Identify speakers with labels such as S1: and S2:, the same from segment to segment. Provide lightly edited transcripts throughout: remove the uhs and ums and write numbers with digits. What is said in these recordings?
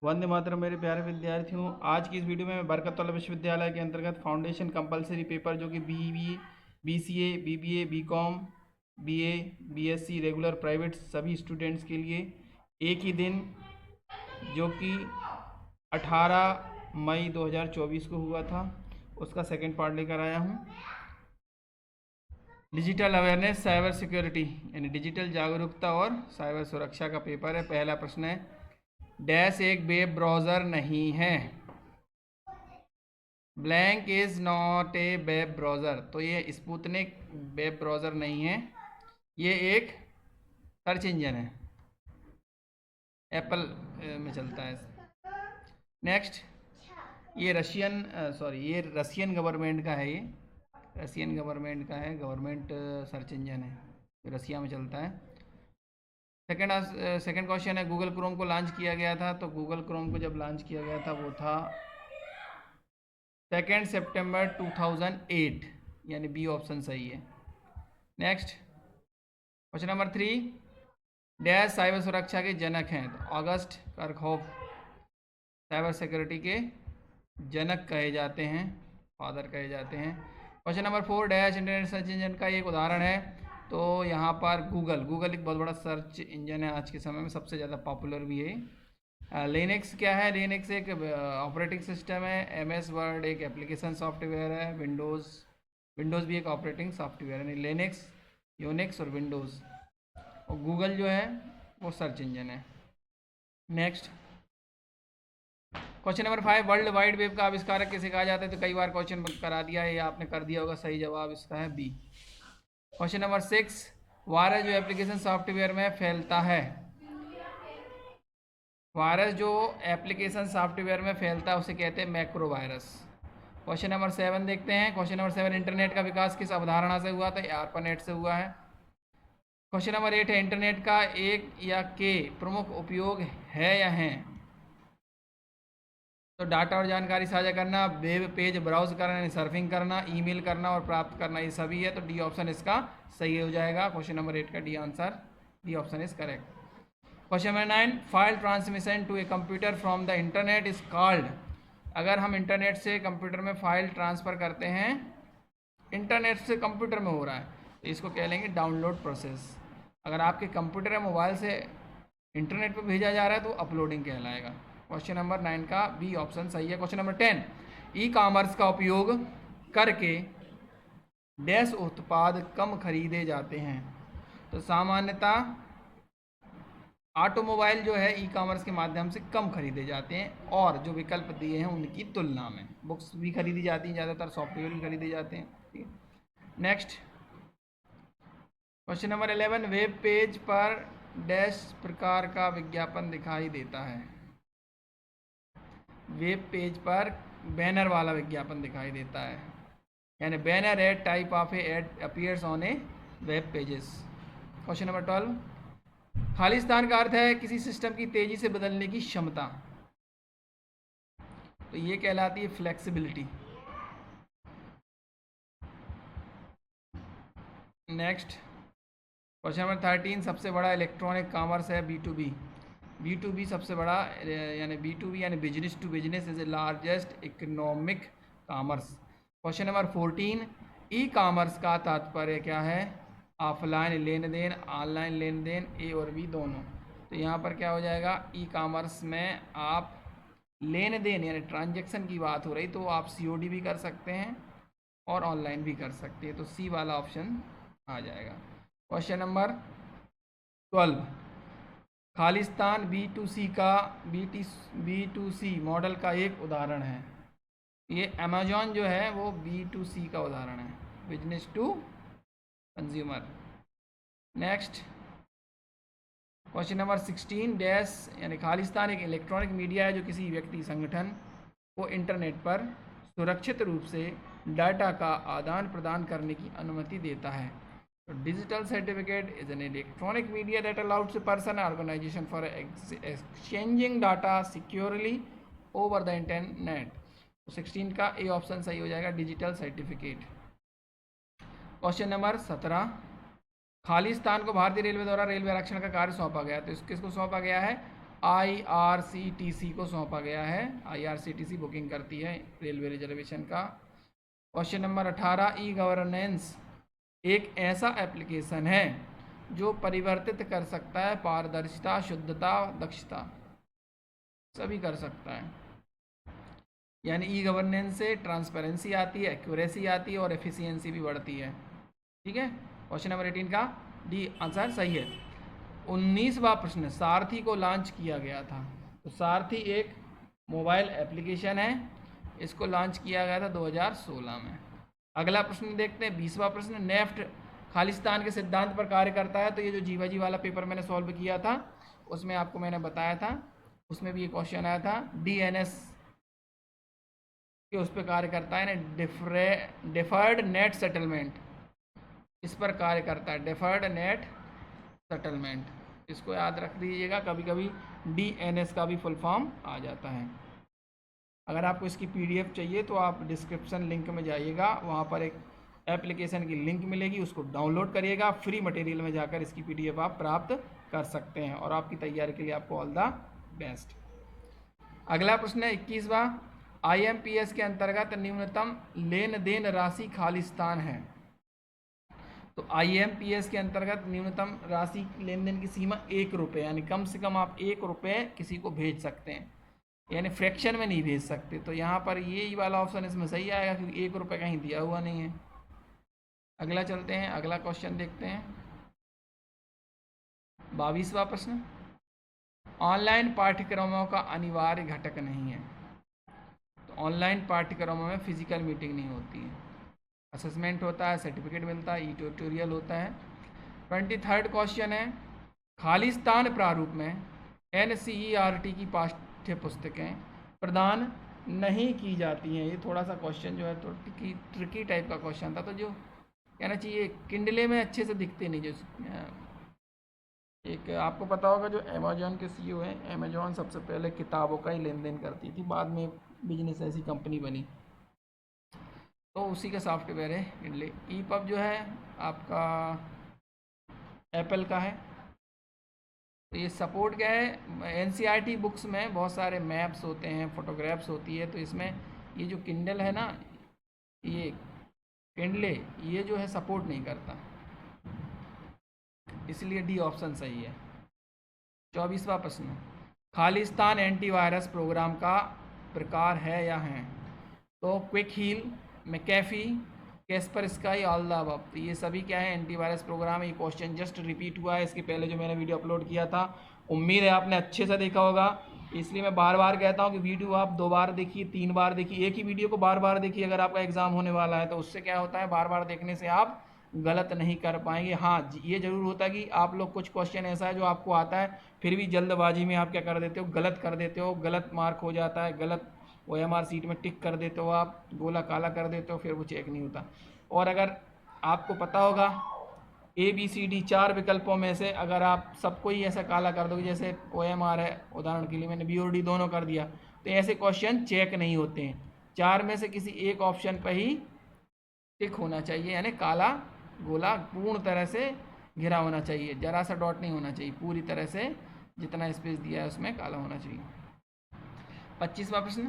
S1: वंदे मातरम मेरे प्यारे विद्यार्थियों। आज की इस वीडियो में मैं बरकतउल्ला विश्वविद्यालय के अंतर्गत फाउंडेशन कंपलसरी पेपर जो कि BCA, BBA, BCom, BA, BSc regular private सभी स्टूडेंट्स के लिए एक ही दिन जो कि 18 मई 2024 को हुआ था उसका सेकंड पार्ट लेकर आया हूँ। डिजिटल अवेयरनेस साइबर सिक्योरिटी यानी डिजिटल जागरूकता और साइबर सुरक्षा का पेपर है। पहला प्रश्न है, डैश एक वेब ब्राउज़र नहीं है। Blank is not a web browser. तो ये स्पुतनिक वेब ब्राउज़र नहीं है, ये एक सर्च इंजन है, एप्पल में चलता है। नेक्स्ट, ये ये रशियन गवर्नमेंट का है। ये रशियन गवर्नमेंट का है, गवर्नमेंट सर्च इंजन है, रसिया में चलता है। सेकंड क्वेश्चन है, गूगल क्रोम को लॉन्च किया गया था। तो गूगल क्रोम को जब लॉन्च किया गया था वो था 2 सितंबर 2008, यानी बी ऑप्शन सही है। Next, question number 3, dash cyber सुरक्षा के जनक हैं। तो ऑगस्ट करखौफ साइबर सिक्योरिटी के जनक कहे जाते हैं, फादर कहे जाते हैं। Question number 4, dash internet search engine का एक उदाहरण है। तो यहाँ पर गूगल एक बहुत बड़ा सर्च इंजन है, आज के समय में सबसे ज़्यादा पॉपुलर भी है। लिनक्स क्या है? लिनक्स एक ऑपरेटिंग सिस्टम है। MS वर्ड एक एप्लीकेशन सॉफ्टवेयर है। विंडोज़ भी एक ऑपरेटिंग सॉफ्टवेयर है। लिनक्स, यूनिक्स और विंडोज़। और गूगल जो है वो सर्च इंजन है। Next, question number 5, world wide web का आविष्कारक किसे कहा जाता है? तो कई बार क्वेश्चन करा दिया है, ये आपने कर दिया होगा। सही जवाब इसका है बी। क्वेश्चन नंबर 6, वायरस जो एप्लीकेशन सॉफ्टवेयर में फैलता है। वायरस जो एप्लीकेशन सॉफ्टवेयर में फैलता है उसे कहते हैं मैक्रो वायरस। क्वेश्चन नंबर 7 देखते हैं। क्वेश्चन नंबर 7, इंटरनेट का विकास किस अवधारणा से हुआ? तो ARPANET से हुआ है। क्वेश्चन नंबर 8 है, इंटरनेट का एक या के प्रमुख उपयोग है या हैं? तो डाटा और जानकारी साझा करना, वेब पेज ब्राउज करना यानी सर्फिंग करना, ईमेल करना और प्राप्त करना, ये सभी है। तो डी ऑप्शन इसका सही हो जाएगा। क्वेश्चन नंबर 8 का D answer, D option is correct. Question number 9, file transmission to a computer from the internet is called. अगर हम इंटरनेट से कंप्यूटर में फाइल ट्रांसफ़र करते हैं, इंटरनेट से कंप्यूटर में हो रहा है, तो इसको कह लेंगे डाउनलोड प्रोसेस। अगर आपके कंप्यूटर या मोबाइल से इंटरनेट पर भेजा जा रहा है तो अपलोडिंग कहलाएगा। क्वेश्चन नंबर 9 का बी ऑप्शन सही है। क्वेश्चन नंबर 10, ई कॉमर्स का उपयोग करके डैश उत्पाद कम खरीदे जाते हैं। तो सामान्यतः ऑटोमोबाइल जो है ई कॉमर्स के माध्यम से कम खरीदे जाते हैं, और जो विकल्प दिए हैं उनकी तुलना में बुक्स भी खरीदी जाती हैं, ज़्यादातर सॉफ्टवेयर भी खरीदे जाते हैं। ठीक है। Next, question number 11, web page पर डैश प्रकार का विज्ञापन दिखाई देता है। वेब पेज पर बैनर वाला विज्ञापन दिखाई देता है, यानी banner ad type of a ad appears on a web pages. Question number 12, खालिस्तान का अर्थ है किसी सिस्टम की तेजी से बदलने की क्षमता। तो ये कहलाती है फ्लेक्सिबिलिटी। नेक्स्ट, क्वेश्चन नंबर 13, सबसे बड़ा इलेक्ट्रॉनिक कॉमर्स है B2B। B2B सबसे बड़ा यानी B2B यानी business to business is a largest economic commerce. Question number 14, e commerce का तात्पर्य क्या है? ऑफलाइन लेन देन, ऑनलाइन लेन देन, ए और बी दोनों। तो यहाँ पर क्या हो जाएगा? ई कॉमर्स में आप लेन देन यानी ट्रांजैक्शन की बात हो रही, तो आप COD भी कर सकते हैं और ऑनलाइन भी कर सकते हैं। तो सी वाला ऑप्शन आ जाएगा। Question number 12, Khalistan B2C model का एक उदाहरण है। ये अमेजॉन जो है वो B2C का उदाहरण है, business to consumer. Next, question number 16, dash यानी खालिस्तान एक इलेक्ट्रॉनिक मीडिया है जो किसी व्यक्ति संगठन को इंटरनेट पर सुरक्षित रूप से डाटा का आदान प्रदान करने की अनुमति देता है। तो digital certificate is an electronic media that allows a person organisation for exchanging data securely over the internet. तो 16 का ए ऑप्शन सही हो जाएगा, digital certificate. Question number 17, Khalistan को भारतीय रेलवे द्वारा रेलवे आरक्षण का कार्य सौंपा गया। तो किसको सौंपा गया है? IRCTC को सौंपा गया है। IRCTC बुकिंग करती है रेलवे रिजर्वेशन का। क्वेश्चन नंबर 18, ई गवर्नेंस एक ऐसा एप्लीकेशन है जो परिवर्तित कर सकता है पारदर्शिता, शुद्धता, दक्षता, सभी कर सकता है। यानी ई गवर्नेंस से ट्रांसपेरेंसी आती है, एक्यूरेसी आती है और एफिशिएंसी भी बढ़ती है। ठीक है, क्वेश्चन नंबर 18 का डी आंसर सही है। 19वां प्रश्न, सारथी को लॉन्च किया गया था। तो सारथी एक मोबाइल एप्लीकेशन है, इसको लॉन्च किया गया था 2016 में। अगला प्रश्न देखते हैं, 20वां प्रश्न, नेफ्ट खालिस्तान के सिद्धांत पर कार्य करता है। तो ये जो जीवाजी वाला पेपर मैंने सॉल्व किया था उसमें आपको मैंने बताया था, उसमें भी ये क्वेश्चन आया था। DNS के उस पर कार्य करता है ना, डिफर्ड नेट सेटलमेंट, इस पर कार्य करता है, डिफर्ड नेट सेटलमेंट, इसको याद रख दीजिएगा। कभी कभी DNS का भी फुल फॉर्म आ जाता है। अगर आपको इसकी PDF चाहिए तो आप डिस्क्रिप्शन लिंक में जाइएगा, वहाँ पर एक एप्लीकेशन की लिंक मिलेगी, उसको डाउनलोड करिएगा। फ्री मटेरियल में जाकर इसकी PDF आप प्राप्त कर सकते हैं और आपकी तैयारी के लिए आपको ऑल द बेस्ट। अगला प्रश्न है 21वां, IMPS के अंतर्गत न्यूनतम लेन देन राशि खालिस्तान है। तो IMPS के अंतर्गत न्यूनतम राशि लेन देन की सीमा 1 रुपये, यानी कम से कम आप 1 रुपये किसी को भेज सकते हैं, यानी फ्रैक्शन में नहीं भेज सकते। तो यहाँ पर ये वाला ऑप्शन इसमें सही आएगा क्योंकि 1 रुपये कहीं दिया हुआ नहीं है। अगला चलते हैं, अगला क्वेश्चन देखते हैं। 22वां प्रश्न, ऑनलाइन पाठ्यक्रमों का अनिवार्य घटक नहीं है। तो ऑनलाइन पाठ्यक्रमों में फिजिकल मीटिंग नहीं होती है, असेसमेंट होता है, सर्टिफिकेट मिलता है, ट्यूटोरियल होता है। 23rd क्वेश्चन है, खालिस्तान प्रारूप में NCERT की पाठ्य पुस्तकें प्रदान नहीं की जाती हैं। ये थोड़ा सा क्वेश्चन जो है तो ट्रिकी टाइप का क्वेश्चन था, तो जो कहना चाहिए किंडले में अच्छे से दिखते नहीं। जो एक आपको पता होगा जो अमेजोन के CEO हैं, अमेजोन सबसे पहले किताबों का ही लेन देन करती थी, बाद में बिजनेस ऐसी कंपनी बनी, तो उसी का सॉफ्टवेयर है किंडले। EPUB जो है आपका एप्पल का है। तो ये सपोर्ट क्या है, NCERT बुक्स में बहुत सारे मैप्स होते हैं, फोटोग्राफ्स होती है, तो इसमें ये जो किंडल है ना, ये किंडले, ये जो है सपोर्ट नहीं करता, इसलिए डी ऑप्शन सही है। 24वां प्रश्न, खालिस्तान एंटीवायरस प्रोग्राम का प्रकार है या है। तो Quick Heal, McAfee, Kaspersky, all the above, तो ये सभी क्या है, एंटीवायरस प्रोग्राम। ये क्वेश्चन जस्ट रिपीट हुआ है इसके पहले जो मैंने वीडियो अपलोड किया था। उम्मीद है आपने अच्छे से देखा होगा, इसलिए मैं बार बार कहता हूँ कि वीडियो आप 2 बार देखिए, 3 बार देखिए, एक ही वीडियो को बार बार देखिए। अगर आपका एग्जाम होने वाला है तो उससे क्या होता है, बार बार देखने से आप गलत नहीं कर पाएंगे। हाँ, ये जरूर होता है कि आप लोग कुछ क्वेश्चन ऐसा है जो आपको आता है, फिर भी जल्दबाजी में आप क्या कर देते हो, गलत कर देते हो, गलत मार्क हो जाता है, गलत OMR सीट में टिक कर देते हो, आप गोला काला कर देते हो, फिर वो चेक नहीं होता। और अगर आपको पता होगा ABCD 4 विकल्पों में से अगर आप सबको ही ऐसा काला कर दोगे, जैसे OMR है, उदाहरण के लिए मैंने BOD दोनों कर दिया, तो ऐसे क्वेश्चन चेक नहीं होते हैं। 4 में से किसी एक ऑप्शन पर ही टिक होना चाहिए, यानी काला गोला पूर्ण तरह से घिरा होना चाहिए, जरा सा डॉट नहीं होना चाहिए, पूरी तरह से जितना स्पेस दिया है उसमें काला होना चाहिए। 25वां प्रश्न,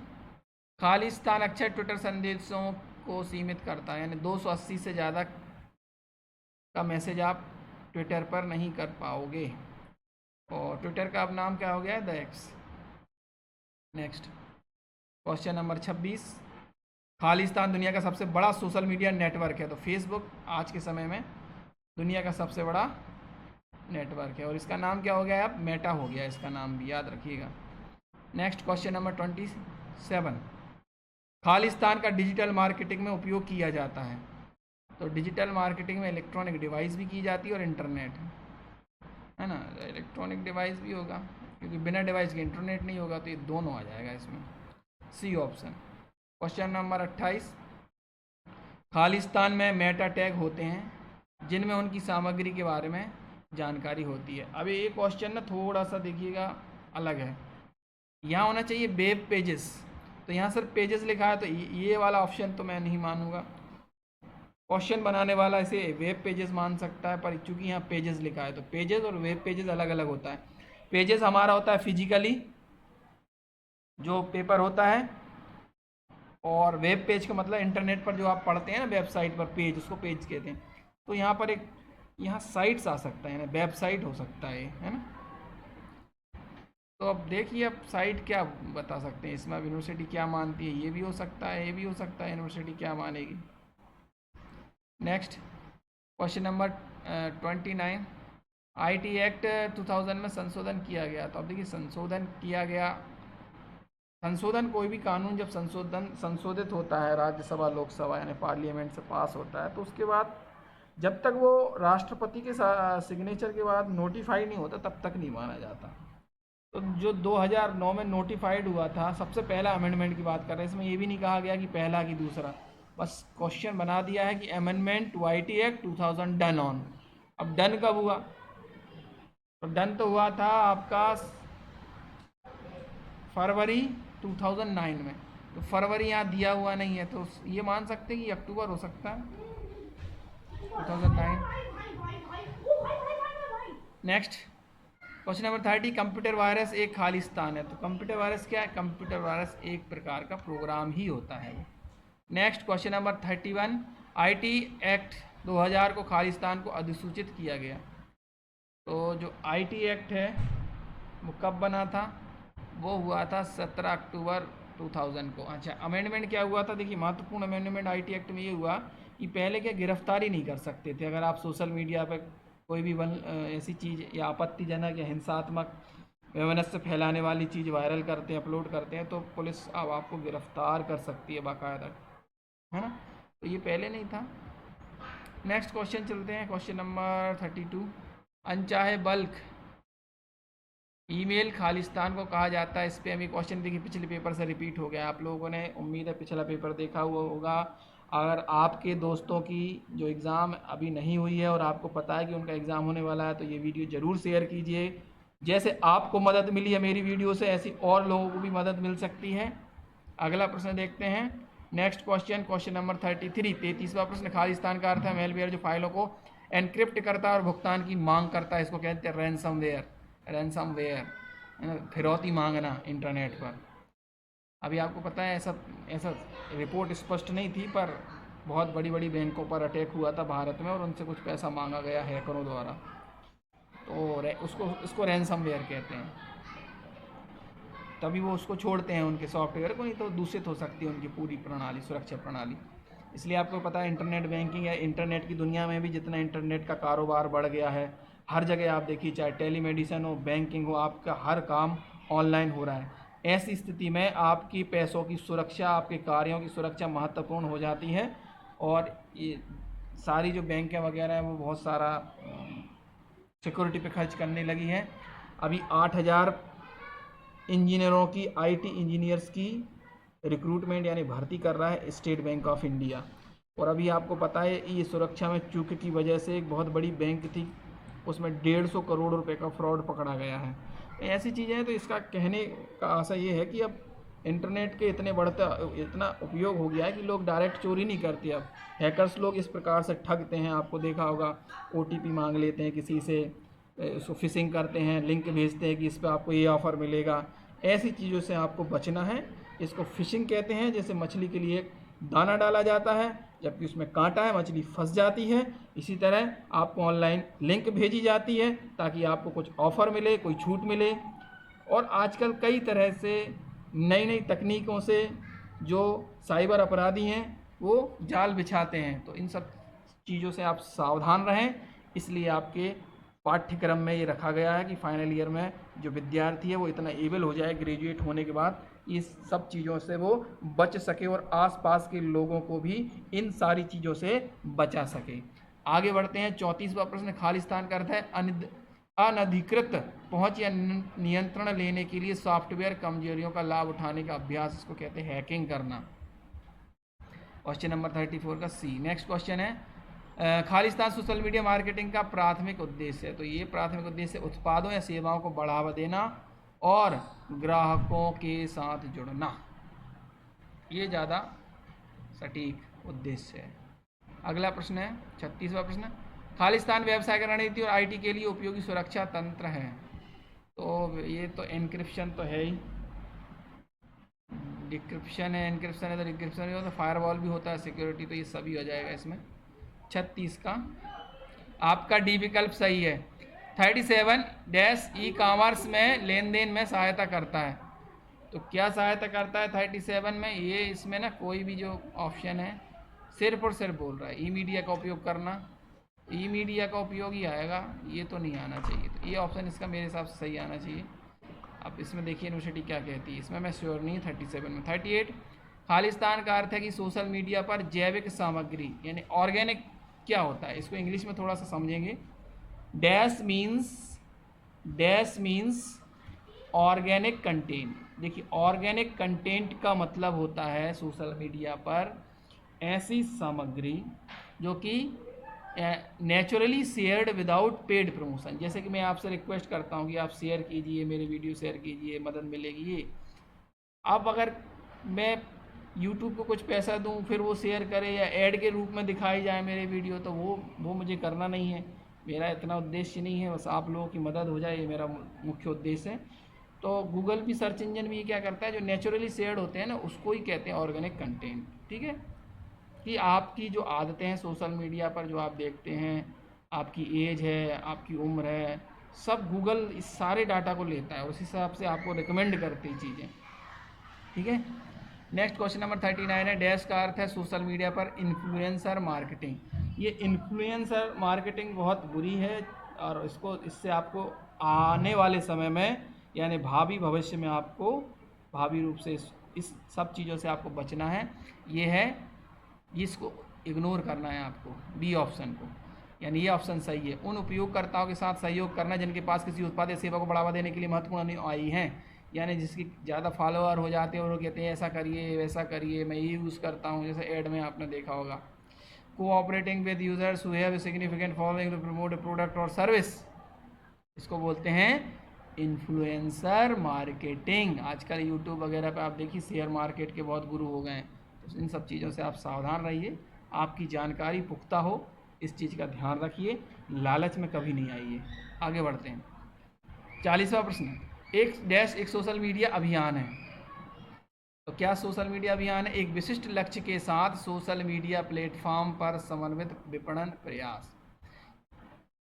S1: खालिस्तान अक्षर ट्विटर संदेशों को सीमित करता है, यानी 280 से ज़्यादा का मैसेज आप ट्विटर पर नहीं कर पाओगे। और ट्विटर का अब नाम क्या हो गया है, the x. Next question number 26, Khalistan दुनिया का सबसे बड़ा सोशल मीडिया नेटवर्क है। तो फेसबुक आज के समय में दुनिया का सबसे बड़ा नेटवर्क है और इसका नाम क्या हो गया है, अब मेटा हो गया, इसका नाम भी याद रखिएगा। नेक्स्ट क्वेश्चन नंबर 27, खालिस्तान का डिजिटल मार्केटिंग में उपयोग किया जाता है। तो डिजिटल मार्केटिंग में इलेक्ट्रॉनिक डिवाइस भी की जाती है और इंटरनेट, है ना, इलेक्ट्रॉनिक डिवाइस भी होगा क्योंकि बिना डिवाइस के इंटरनेट नहीं होगा, तो ये दोनों आ जाएगा इसमें, सी ऑप्शन। क्वेश्चन नंबर 28, खालिस्तान में मेटा टैग होते हैं जिनमें उनकी सामग्री के बारे में जानकारी होती है। अब ये क्वेश्चन ना थोड़ा सा देखिएगा अलग है, यहाँ होना चाहिए वेब पेजेस, तो यहाँ सिर्फ पेजेस लिखा है, तो ये वाला ऑप्शन तो मैं नहीं मानूंगा। क्वेश्चन बनाने वाला इसे वेब पेजेस मान सकता है, पर चूंकि यहाँ पेजेस लिखा है तो पेजेस और वेब पेजेस अलग अलग होता है। पेजेस हमारा होता है फिजिकली जो पेपर होता है, और वेब पेज का मतलब इंटरनेट पर जो आप पढ़ते हैं ना वेबसाइट पर पेज, उसको पेज कहते हैं। तो यहाँ पर एक यहाँ साइट्स आ सकता है ना, वेबसाइट हो सकता है ना। तो अब देखिए अब साइट क्या बता सकते हैं इसमें, अब यूनिवर्सिटी क्या मानती है, ये भी हो सकता है, ये भी हो सकता है, यूनिवर्सिटी क्या मानेगी। Next question number 29, IT act 2000 में संशोधन किया गया। तो अब देखिए संशोधन किया गया, संशोधन कोई भी कानून जब संशोधित होता है राज्यसभा लोकसभा यानी पार्लियामेंट से पास होता है, तो उसके बाद जब तक वो राष्ट्रपति के सिग्नेचर के बाद नोटिफाई नहीं होता तब तक नहीं माना जाता। तो जो 2009 में नोटिफाइड हुआ था, सबसे पहला अमेंडमेंट की बात कर रहे हैं, इसमें ये भी नहीं कहा गया कि पहला कि दूसरा, बस क्वेश्चन बना दिया है कि amendment to IT act 2000 done on. अब डन कब हुआ, तो डन तो हुआ था आपका फरवरी 2009 में, तो फरवरी यहाँ दिया हुआ नहीं है, तो ये मान सकते हैं कि अक्टूबर हो सकता है 2009। Next question number 30, computer virus एक खालिस्तान है। तो कंप्यूटर वायरस क्या है, कंप्यूटर वायरस एक प्रकार का प्रोग्राम ही होता है वो। Next question number 31, IT act 2000 को खालिस्तान को अधिसूचित किया गया। तो जो आईटी एक्ट है वो कब बना था, वो हुआ था 17 अक्टूबर 2000 को। अच्छा अमेंडमेंट क्या हुआ था, देखिए महत्वपूर्ण अमेंडमेंट आईटी एक्ट में ये हुआ कि पहले क्या गिरफ्तारी नहीं कर सकते थे अगर आप सोशल मीडिया पर कोई भी ऐसी चीज़ या आपत्तिजनक या हिंसात्मक वैमनस्य फैलाने वाली चीज़ वायरल करते हैं, अपलोड करते हैं, तो पुलिस अब आपको गिरफ्तार कर सकती है बाकायदा, है ना। तो ये पहले नहीं था। नेक्स्ट क्वेश्चन चलते हैं, क्वेश्चन नंबर 32, अनचाहे बल्क ईमेल खालिस्तान को कहा जाता है। इस पर हमें क्वेश्चन देखिए पिछले पेपर से रिपीट हो गया, आप लोगों ने उम्मीद है पिछला पेपर देखा हुआ होगा। अगर आपके दोस्तों की जो एग्ज़ाम अभी नहीं हुई है और आपको पता है कि उनका एग्ज़ाम होने वाला है, तो ये वीडियो ज़रूर शेयर कीजिए। जैसे आपको मदद मिली है मेरी वीडियो से, ऐसी और लोगों को भी मदद मिल सकती है। अगला प्रश्न देखते हैं, नेक्स्ट क्वेश्चन, क्वेश्चन नंबर 33, 33वां प्रश्न, खालिस्तान का अर्थ है मेलवेयर जो फाइलों को एनक्रिप्ट करता है और भुगतान की मांग करता है, इसको कहते हैं रैंसमवेयर। रैंसमवेयर फिरौती मांगना इंटरनेट पर। अभी आपको पता है ऐसा रिपोर्ट स्पष्ट नहीं थी, पर बहुत बड़ी बड़ी बैंकों पर अटैक हुआ था भारत में और उनसे कुछ पैसा मांगा गया हैकरों द्वारा, तो उसको रैंसमवेयर कहते हैं। तभी वो उसको छोड़ते हैं उनके सॉफ्टवेयर को, नहीं तो दूषित हो सकती है उनकी पूरी प्रणाली, सुरक्षा प्रणाली। इसलिए आपको पता है इंटरनेट बैंकिंग या इंटरनेट की दुनिया में भी जितना इंटरनेट का कारोबार बढ़ गया है, हर जगह आप देखिए, चाहे टेलीमेडिसिन हो, बैंकिंग हो, आपका हर काम ऑनलाइन हो रहा है। ऐसी स्थिति में आपकी पैसों की सुरक्षा, आपके कार्यों की सुरक्षा महत्वपूर्ण हो जाती है। और ये सारी जो बैंकें वगैरह हैं वो बहुत सारा सिक्योरिटी पे खर्च करने लगी हैं। अभी 8000 इंजीनियरों की, आईटी इंजीनियर्स की रिक्रूटमेंट यानी भर्ती कर रहा है स्टेट बैंक ऑफ इंडिया। और अभी आपको पता है ये सुरक्षा में चूक की वजह से एक बहुत बड़ी बैंक थी, उसमें 150 करोड़ रुपए का फ्रॉड पकड़ा गया है। ऐसी चीज़ें हैं। तो इसका कहने का आशा ये है कि अब इंटरनेट के इतना उपयोग हो गया है कि लोग डायरेक्ट चोरी नहीं करते। अब हैकर्स लोग इस प्रकार से ठगते हैं, आपको देखा होगा, ओटीपी मांग लेते हैं किसी से, उसको फिशिंग करते हैं, लिंक भेजते हैं कि इस पर आपको ये ऑफ़र मिलेगा। ऐसी चीज़ों से आपको बचना है। इसको फिशिंग कहते हैं। जैसे मछली के लिए दाना डाला जाता है, जबकि उसमें कांटा है, मछली फंस जाती है। इसी तरह आपको ऑनलाइन लिंक भेजी जाती है ताकि आपको कुछ ऑफ़र मिले, कोई छूट मिले। और आजकल कई तरह से नई नई तकनीकों से जो साइबर अपराधी हैं वो जाल बिछाते हैं। तो इन सब चीज़ों से आप सावधान रहें। इसलिए आपके पाठ्यक्रम में ये रखा गया है कि फाइनल ईयर में जो विद्यार्थी है वो इतना एबल हो जाए ग्रेजुएट होने के बाद, इस सब चीज़ों से वो बच सके और आसपास के लोगों को भी इन सारी चीज़ों से बचा सके। आगे बढ़ते हैं, 34वां प्रश्न, खालिस्तान का अर्थ है अनधिकृत पहुंच या नियंत्रण लेने के लिए सॉफ्टवेयर कमजोरियों का लाभ उठाने का अभ्यास, इसको कहते हैं हैकिंग करना। क्वेश्चन नंबर 34 का सी। नेक्स्ट क्वेश्चन है, खालिस्तान सोशल मीडिया मार्केटिंग का प्राथमिक उद्देश्य है। तो ये प्राथमिक उद्देश्य उत्पादों या सेवाओं को बढ़ावा देना और ग्राहकों के साथ जुड़ना, ये ज़्यादा सटीक उद्देश्य है। अगला प्रश्न है 36वां प्रश्न, खालिस्तान व्यवसाय रणनीति और आईटी के लिए उपयोगी सुरक्षा तंत्र है। तो ये तो एनक्रिप्शन तो है ही, डिक्रिप्शन है, एनक्रिप्शन है, तो डिक्रिप्शन भी होता है, फायरवॉल भी होता है, सिक्योरिटी, तो ये सभी हो जाएगा इसमें। 36 का आपका डी विकल्प सही है। 37 डैश ई कॉमर्स में लेन देन में सहायता करता है। तो क्या सहायता करता है 37 में? ये इसमें ना कोई भी जो ऑप्शन है सिर्फ और सिर्फ बोल रहा है ई मीडिया का उपयोग करना, ई मीडिया का उपयोग ही आएगा, ये तो नहीं आना चाहिए। तो ये ऑप्शन इसका मेरे हिसाब से सही आना चाहिए। अब इसमें देखिए यूनिवर्सिटी क्या कहती है, इसमें मैं श्योर नहीं 37 में। 38 खालिस्तान का अर्थ है कि सोशल मीडिया पर जैविक सामग्री यानी ऑर्गेनिक क्या होता है, इसको इंग्लिश में थोड़ा सा समझेंगे। Dash means organic content. देखिए ऑर्गेनिक कंटेंट का मतलब होता है सोशल मीडिया पर ऐसी सामग्री जो कि naturally shared without paid promotion. जैसे कि मैं आपसे रिक्वेस्ट करता हूँ कि आप शेयर कीजिए, मेरे वीडियो शेयर कीजिए, मदद मिलेगी ये। अब अगर मैं यूट्यूब को कुछ पैसा दूं फिर वो शेयर करे या ऐड के रूप में दिखाई जाए मेरे वीडियो, तो वो मुझे करना नहीं है, मेरा इतना उद्देश्य नहीं है। बस आप लोगों की मदद हो जाए, ये मेरा मुख्य उद्देश्य है। तो गूगल भी, सर्च इंजन भी ये क्या करता है, जो नेचुरली शेयर्ड होते हैं ना उसको ही कहते हैं ऑर्गेनिक कंटेंट। ठीक है, कि आपकी जो आदतें हैं सोशल मीडिया पर जो आप देखते हैं, आपकी एज है, आपकी उम्र है, सब गूगल इस सारे डाटा को लेता है और उस हिसाब से आपको रिकमेंड करती चीज़ें। ठीक है, नेक्स्ट क्वेश्चन नंबर 39 है। डैश का अर्थ है सोशल मीडिया पर इन्फ्लुएंसर मार्केटिंग। ये इन्फ्लुएंसर मार्केटिंग बहुत बुरी है और इससे आपको आने वाले समय में यानी भावी भविष्य में आपको भावी रूप से इस सब चीज़ों से आपको बचना है। ये है, इसको इग्नोर करना है आपको, बी ऑप्शन को, यानी ये ऑप्शन सही है। उन उपयोगकर्ताओं के साथ सहयोग करना जिनके पास किसी उत्पाद या सेवा को बढ़ावा देने के लिए महत्वपूर्ण अनुयायी हैं, यानी जिसकी ज़्यादा फॉलोअर हो जाते हैं और वो कहते हैं ऐसा करिए वैसा करिए, मैं ये यूज़ करता हूँ, जैसे ऐड में आपने देखा होगा। Cooperating with users who have significant following to promote a product और सर्विस, इसको बोलते हैं इन्फ्लुएंसर मार्केटिंग। आजकल यूट्यूब वगैरह पे आप देखिए शेयर मार्केट के बहुत गुरु हो गए हैं, तो इन सब चीज़ों से आप सावधान रहिए, आपकी जानकारी पुख्ता हो, इस चीज़ का ध्यान रखिए, लालच में कभी नहीं आइए। आगे बढ़ते हैं। 40वां प्रश्न, एक सोशल मीडिया अभियान है। तो क्या सोशल मीडिया अभियान है? एक विशिष्ट लक्ष्य के साथ सोशल मीडिया प्लेटफॉर्म पर समन्वित विपणन प्रयास,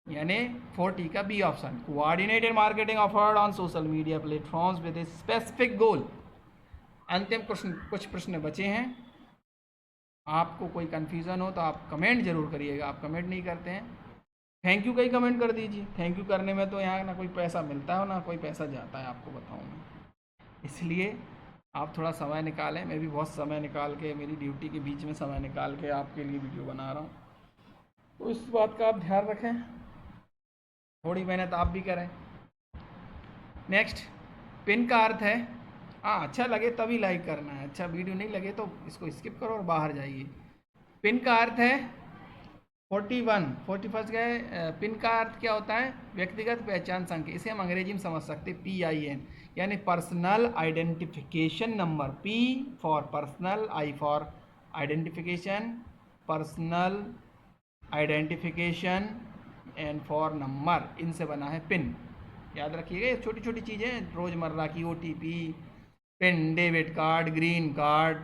S1: यानी 40 का B option, coordinated marketing offered on social media platforms with a specific goal. अंतिम कुछ प्रश्न बचे हैं। आपको कोई कन्फ्यूज़न हो तो आप कमेंट जरूर करिएगा, आप कमेंट नहीं करते हैं। थैंक यू का ही कमेंट कर दीजिए, थैंक यू करने में तो यहाँ ना कोई पैसा मिलता है ना कोई पैसा जाता है, आपको बताऊँ मैं। इसलिए आप थोड़ा समय निकालें, मैं भी बहुत समय निकाल के, मेरी ड्यूटी के बीच में समय निकाल के आपके लिए वीडियो बना रहा हूँ, तो इस बात का आप ध्यान रखें, थोड़ी मेहनत आप भी करें। नेक्स्ट, पिन का अर्थ है, हाँ अच्छा लगे तभी लाइक करना है, अच्छा वीडियो नहीं लगे तो इसको स्किप करो और बाहर जाइए। पिन का अर्थ है 41 गए। पिन का अर्थ क्या होता है? व्यक्तिगत पहचान संख्या, इसे हम अंग्रेजी में समझ सकते हैं PIN, यानी personal identification number. P for personal, I for identification, personal identification and for number, इनसे बना है पिन। याद रखिएगा, ये छोटी छोटी चीज़ें रोज़मर्रा की, OTP, pin, debit card, green card,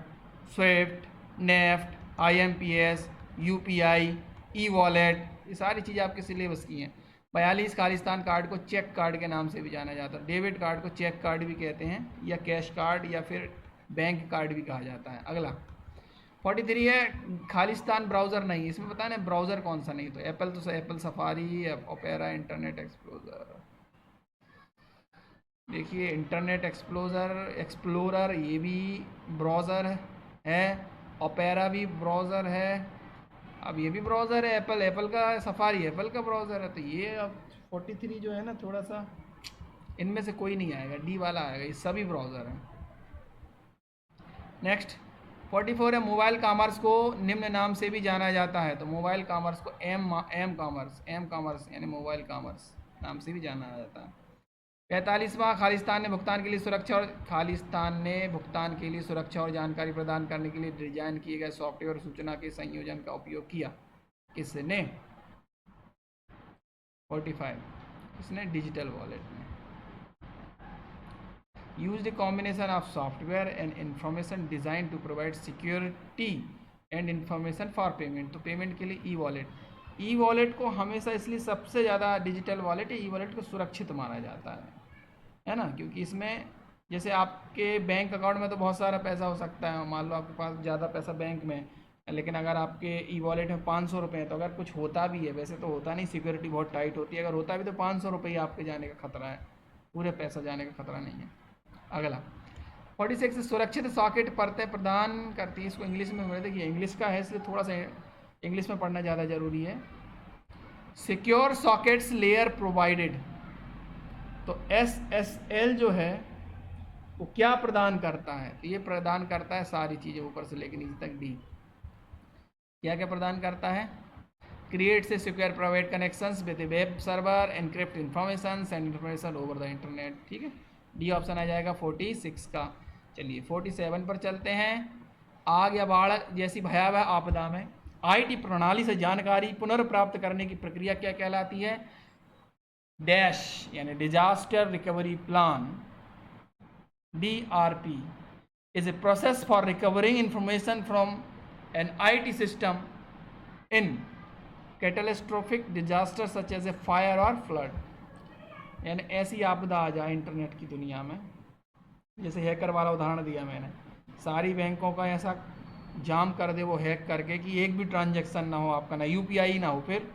S1: Swift, NEFT, IMPS, UPI, e wallet, ये सारी चीज़ें आपके सिलेबस की हैं। 42 खालिस्तान कार्ड को चेक कार्ड के नाम से भी जाना जाता है, डेबिट कार्ड को चेक कार्ड भी कहते हैं, या कैश कार्ड या फिर बैंक कार्ड भी कहा जाता है। अगला 43 है खालिस्तान ब्राउज़र नहीं, इसमें पता है ब्राउज़र कौन सा नहीं, तो Apple safari, opera, internet explorer. देखिए इंटरनेट एक्सप्लोरर ये भी ब्राउज़र है, ओपेरा भी ब्राउज़र है, अब ये भी ब्राउज़र है, एप्पल का सफारी एप्पल का ब्राउज़र है। तो ये अब 43 जो है ना, थोड़ा सा इनमें से कोई नहीं आएगा, डी वाला आएगा, ये सभी ब्राउज़र हैं। नेक्स्ट 44 है मोबाइल कॉमर्स को निम्न नाम से भी जाना जाता है। तो मोबाइल कॉमर्स को एम कॉमर्स यानी मोबाइल कॉमर्स नाम से भी जाना जाता है। 45वां खालिस्तान ने भुगतान के लिए सुरक्षा और जानकारी प्रदान करने के लिए डिजाइन किए गए सॉफ्टवेयर सूचना के संयोजन का उपयोग किया। किसने? 45 इसने डिजिटल वॉलेट में। used a combination of software and information designed to provide security and information for payment. तो पेमेंट के लिए ई वॉलेट को हमेशा इसलिए सबसे ज़्यादा डिजिटल वॉलेट या ई वॉलेट को सुरक्षित माना जाता है ना, क्योंकि इसमें जैसे आपके बैंक अकाउंट में तो बहुत सारा पैसा हो सकता है, मान लो आपके पास ज़्यादा पैसा बैंक में, लेकिन अगर आपके ई वॉलेट में 500 रुपये हैं, तो अगर कुछ होता भी है, वैसे तो होता नहीं, सिक्योरिटी बहुत टाइट होती है, अगर होता भी तो 500 रुपये आपके जाने का खतरा है, पूरे पैसा जाने का खतरा नहीं है। अगला 46 सुरक्षित सॉकेट परतें प्रदान करती है। इसको इंग्लिश में देखिए, इंग्लिश का है इसलिए थोड़ा सा इंग्लिश में पढ़ना ज़्यादा ज़रूरी है। सिक्योर सॉकेट्स लेयर प्रोवाइडेड, तो SSL जो है वो क्या प्रदान करता है, तो ये प्रदान करता है सारी चीज़ें ऊपर से लेकर नीचे तक, डी क्या क्या प्रदान करता है, क्रिएट से secure private connections with web server, encrypt information, send information over the internet. ठीक है, डी ऑप्शन आ जाएगा 46 का। चलिए 47 पर चलते हैं। आग या बाढ़ जैसी भयावह आपदा में IT प्रणाली से जानकारी पुनर्प्राप्त करने की प्रक्रिया क्या कहलाती है, डैश यानी disaster recovery plan, DRP is a process for recovering information from an IT system in catastrophic disaster such as a fire or flood। यानी ऐसी आपदा आ जाए इंटरनेट की दुनिया में, जैसे हैकर वाला उदाहरण दिया मैंने, सारी बैंकों का ऐसा जाम कर दे वो हैक करके कि एक भी ट्रांजैक्शन ना हो आपका, ना UPI ना हो, फिर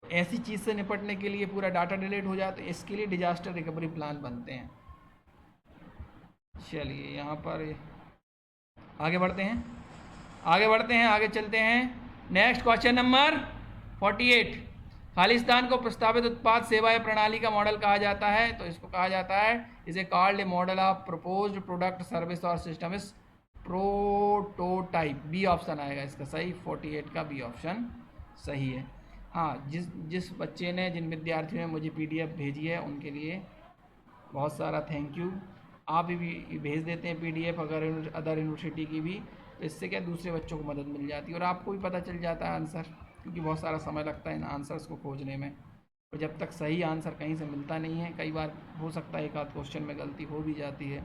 S1: ऐसी चीज़ से निपटने के लिए पूरा डाटा डिलीट हो जाता है, इसके लिए डिजास्टर रिकवरी प्लान बनते हैं। चलिए यहाँ पर आगे बढ़ते हैं, आगे चलते हैं। नेक्स्ट क्वेश्चन नंबर 48, खालिस्तान को प्रस्तावित उत्पाद सेवा या प्रणाली का मॉडल कहा जाता है, तो इसको कहा जाता है, इसे called a model of proposed product service और सिस्टम इस प्रोटोटाइप। बी ऑप्शन आएगा इसका सही, 48 का बी ऑप्शन सही है। हाँ, जिस बच्चे ने, जिन विद्यार्थियों ने मुझे PDF भेजी है उनके लिए बहुत सारा थैंक यू। आप भी भेज देते हैं PDF अगर अदर यूनिवर्सिटी की भी, तो इससे क्या दूसरे बच्चों को मदद मिल जाती है और आपको भी पता चल जाता है आंसर, क्योंकि बहुत सारा समय लगता है इन आंसर्स को खोजने में, और जब तक सही आंसर कहीं से मिलता नहीं है, कई बार हो सकता है एक आध क्वेश्चन में गलती हो भी जाती है,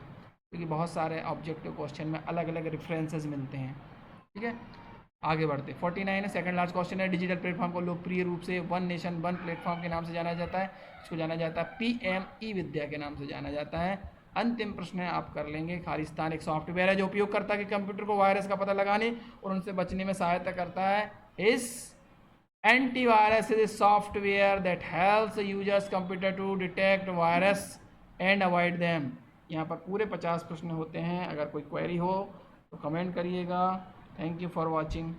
S1: क्योंकि बहुत सारे ऑब्जेक्टिव क्वेश्चन में अलग अलग रेफरेंसेस मिलते हैं। ठीक है, आगे बढ़ते 49 है, सेकंड लास्ट क्वेश्चन है। डिजिटल प्लेटफॉर्म को लोकप्रिय रूप से वन नेशन वन प्लेटफॉर्म के नाम से जाना जाता है, इसको जाना जाता है PM ई-विद्या के नाम से जाना जाता है। अंतिम प्रश्न है, आप कर लेंगे। खालिस्तान एक सॉफ्टवेयर है जो उपयोगकर्ता के कंप्यूटर को वायरस का पता लगाने और उनसे बचने में सहायता करता है। इस antivirus is a software that helps users computer to detect virus and avoid them. यहाँ पर पूरे 50 प्रश्न होते हैं, अगर कोई क्वेरी हो तो कमेंट करिएगा। Thank you for watching.